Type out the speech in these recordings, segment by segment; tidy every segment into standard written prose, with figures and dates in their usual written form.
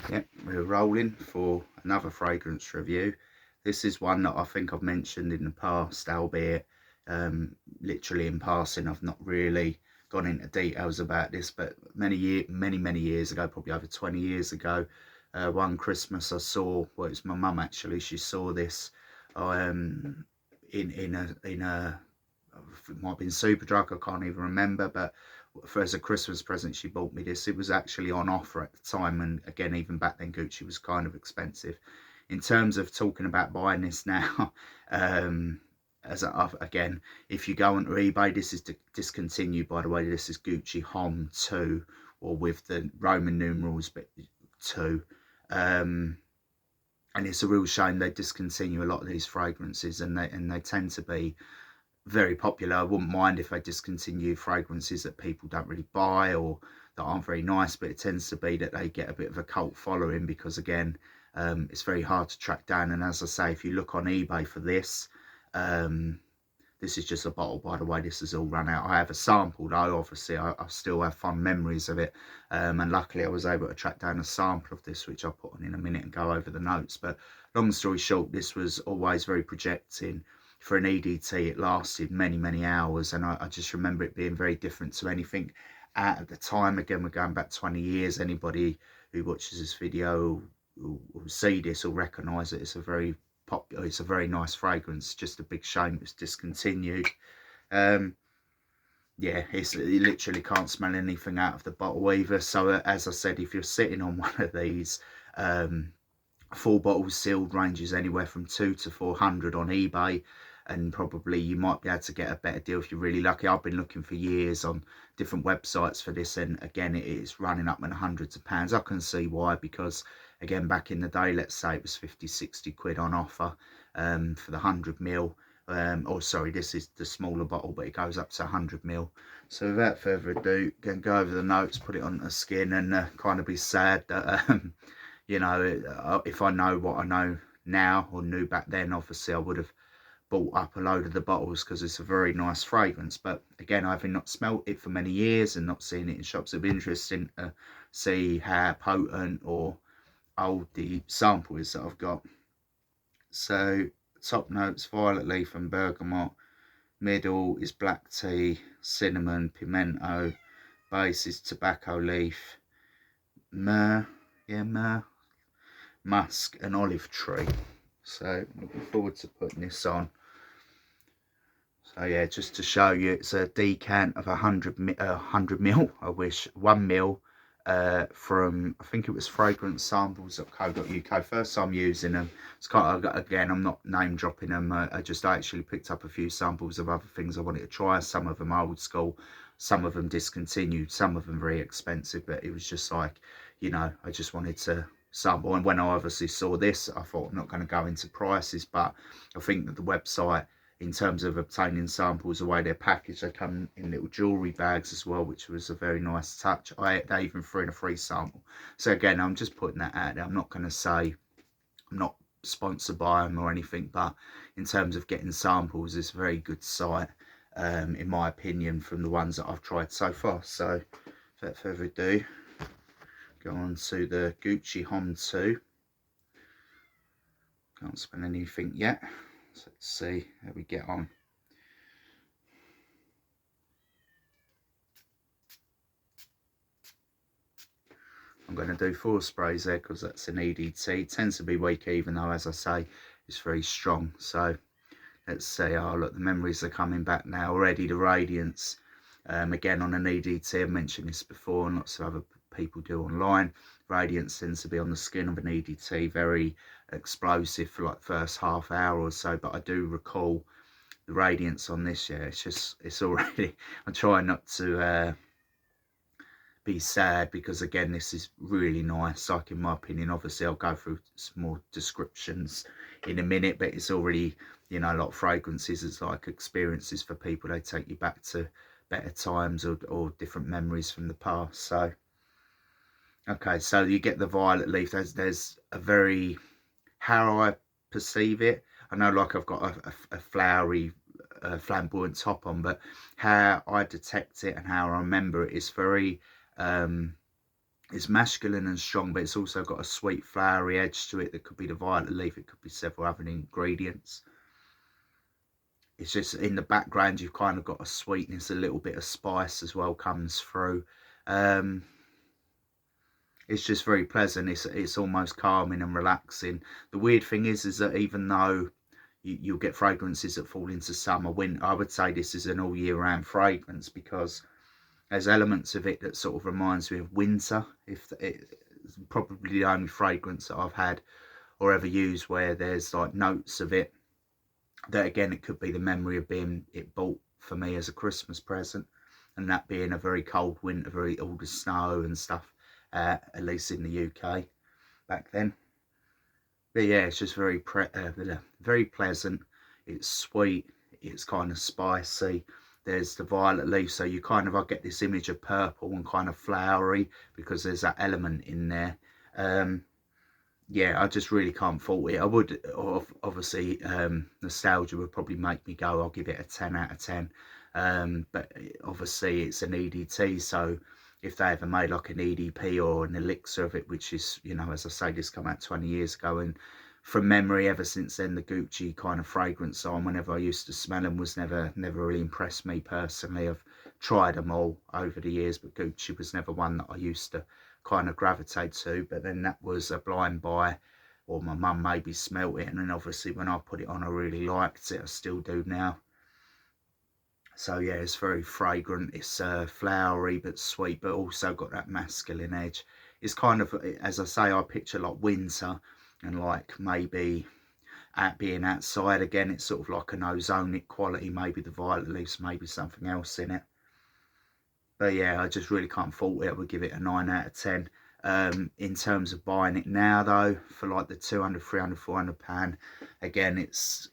Yep, we're rolling for another fragrance review. This is one that I think I've mentioned in the past, albeit literally in passing. I've not really gone into details about this, but many years ago, probably over 20 years ago, one Christmas I saw, well, it was my mum actually, she saw this in a it might have been Superdrug, I can't even remember, but as a Christmas present she bought me this. It was actually on offer at the time, and again, even back then Gucci was kind of expensive. In terms of talking about buying this now, again, if you go onto eBay, this is discontinued, by the way. This is Gucci Homme 2, or with the Roman numerals but 2. And it's a real shame they discontinue a lot of these fragrances, and they tend to be very popular. I wouldn't mind if they discontinue fragrances that people don't really buy or that aren't very nice, but it tends to be that they get a bit of a cult following because, again, it's very hard to track down. And as I say, if you look on eBay for this, this is just a bottle, by the way. This is all run out. I have a sample though. Obviously I still have fond memories of it, and luckily I was able to track down a sample of this, which I'll put on in a minute and go over the notes. But long story short, this was always very projecting. For an EDT, it lasted many hours, and I just remember it being very different to anything at the time. Again, we're going back 20 years. Anybody who watches this video will see this or recognise it. It's a very popular, it's a very nice fragrance. Just a big shame it was discontinued. Yeah, you literally can't smell anything out of the bottle either. So as I said, if you're sitting on one of these, full bottles sealed, ranges anywhere from 200 to 400 on eBay, and probably you might be able to get a better deal if you're really lucky. I've been looking for years on different websites for this, and again, it is running up in hundreds of pounds. I can see why, because again, back in the day, let's say it was 50-60 quid on offer for the 100ml. Or sorry, this is the smaller bottle, but it goes up to 100ml. So without further ado, going to go over the notes, put it on the skin, and kind of be sad that you know, if I know what I know now or knew back then, obviously I would have bought up a load of the bottles, because it's a very nice fragrance. But again, having not smelt it for many years and not seen it in shops, it'd be interesting to see how potent or old the sample is that I've got. So top notes: violet leaf and bergamot, middle is black tea, cinnamon, pimento, base is tobacco leaf, myrrh, musk and olive tree. So looking forward to putting this on. So yeah, just to show you, it's a decant of 100ml, I wish, 1ml, from, I think it was fragrancesamples.co.uk. First time using them. It's kind of, again, I'm not name dropping them. I just actually picked up a few samples of other things I wanted to try. Some of them old school, some of them discontinued, some of them very expensive, but it was just like, you know, I just wanted to sample. And when I obviously saw this, I thought, I'm not going to go into prices, but I think that the website, in terms of obtaining samples, the way they're packaged, they come in little jewellery bags as well, which was a very nice touch. They even threw in a free sample. So again, I'm just putting that out there. I'm not going to say, I'm not sponsored by them or anything, but in terms of getting samples, it's a very good site, in my opinion, from the ones that I've tried so far. So without further ado, go on to the Gucci Homme 2. Can't spell anything yet. So let's see how we get on. I'm going to do 4 sprays there because that's an EDT. It tends to be weak, even though, as I say, it's very strong. So let's see. Oh look, the memories are coming back now already. The radiance, again, on an EDT, I've mentioned this before, and lots of other people do online. Radiance tends to be on the skin of an EDT, very explosive for like the first half hour or so. But I do recall the radiance on this. Yeah, it's already, I try not to be sad, because again, this is really nice. Like, in my opinion, obviously I'll go through some more descriptions in a minute, but it's already, you know, a lot of fragrances, it's like experiences for people. They take you back to better times or different memories from the past. So okay, so you get the violet leaf. There's a very, how I perceive it, I know, like, I've got a flowery flamboyant top on, but how I detect it and how I remember it is very It's masculine and strong, but it's also got a sweet flowery edge to it that could be the violet leaf, it could be several other ingredients. It's just in the background you've kind of got a sweetness, a little bit of spice as well comes through. It's just very pleasant. It's almost calming and relaxing. The weird thing is that even though you'll get fragrances that fall into summer, winter, I would say this is an all year round fragrance, because there's elements of it that sort of reminds me of winter. It's probably the only fragrance that I've had or ever used where there's like notes of it that, again, it could be the memory of being it bought for me as a Christmas present, and that being a very cold winter, all the snow and stuff, at least in the UK back then. But yeah, it's just very very pleasant. It's sweet, it's kind of spicy. There's the violet leaf, so you kind of, I get this image of purple and kind of flowery because there's that element in there. Yeah, I just really can't fault it. I would, obviously, nostalgia would probably make me go, I'll give it a 10 out of 10. But obviously it's an EDT, so if they ever made like an EDP or an elixir of it, which is, you know, as I say, this came out 20 years ago, and from memory, ever since then, the Gucci kind of fragrance on, whenever I used to smell them, was never really impressed me personally. I've tried them all over the years, but Gucci was never one that I used to kind of gravitate to. But then that was a blind buy, or my mum maybe smelt it, and then obviously when I put it on, I really liked it. I still do now. So yeah, it's very fragrant. It's flowery but sweet, but also got that masculine edge. It's kind of, as I say, I picture like winter, and like maybe at being outside again. It's sort of like an ozonic quality, maybe the violet leaves, maybe something else in it. But yeah, I just really can't fault it. I would give it a 9 out of 10. In terms of buying it now though, for like the 200, 300, 400 pound, again, it's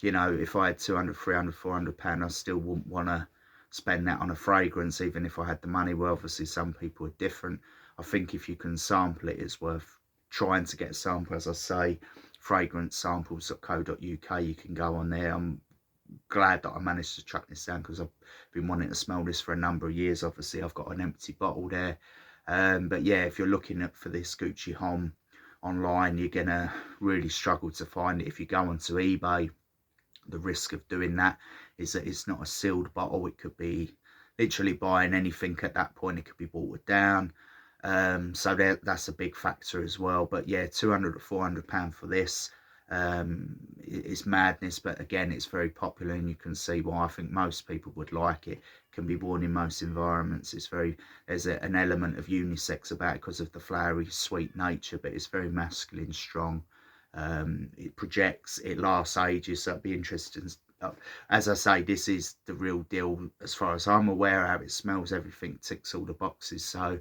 you know, if I had 200, 300, 400 pound, I still wouldn't want to spend that on a fragrance, even if I had the money. Well, obviously some people are different. I think if you can sample it, it's worth trying to get a sample. As I say, fragrancesamples.co.uk, you can go on there. I'm glad that I managed to track this down, because I've been wanting to smell this for a number of years. Obviously I've got an empty bottle there, but yeah, if you're looking for this Gucci Homme online, you're gonna really struggle to find it. If you go onto eBay, the risk of doing that is that it's not a sealed bottle. It could be literally buying anything at that point. It could be watered down. So that's a big factor as well. But yeah, 200 to 400 pound for this, it's madness. But again, it's very popular, and you can see why. I think most people would like it. It can be worn in most environments. There's an element of unisex about it because of the flowery sweet nature, but it's very masculine, strong. It projects, it lasts ages, so it'd be interesting. As I say, this is the real deal as far as I'm aware. How it smells, everything ticks all the boxes, so I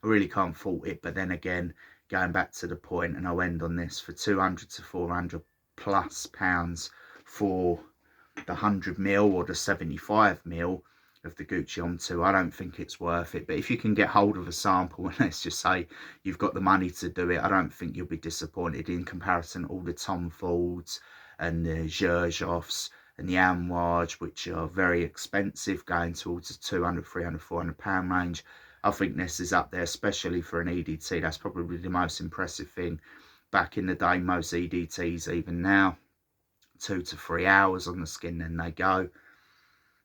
really can't fault it. But then again, going back to the point, and I'll end on this, for 200 to 400 plus pounds for the 100ml or the 75ml of the Gucci Homme 2, I don't think it's worth it. But if you can get hold of a sample, and let's just say you've got the money to do it, I don't think you'll be disappointed in comparison to all the Tom Fords and the Xerjoffs and the Amouage, which are very expensive, going towards the 200, 300, 400 pound range. I think this is up there, especially for an EDT. That's probably the most impressive thing. Back in the day, most EDTs, even now, 2 to 3 hours on the skin, then they go.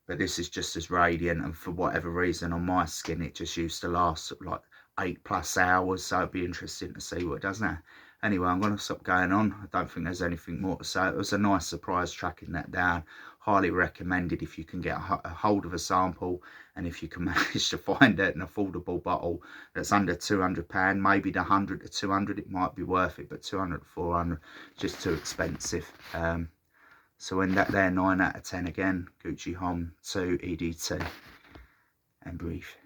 But this is just as radiant, and for whatever reason on my skin it just used to last like 8+ hours, so it'd be interesting to see what it does now. Anyway, I'm going to stop going on. I don't think there's anything more to say. It was a nice surprise tracking that down. Highly recommended if you can get a hold of a sample, and if you can manage to find an affordable bottle that's under £200. Maybe the 100 to 200 it might be worth it, but 200 to 400 just too expensive. So in that there, 9 out of 10 again. Gucci Homme 2 EDT, and brief.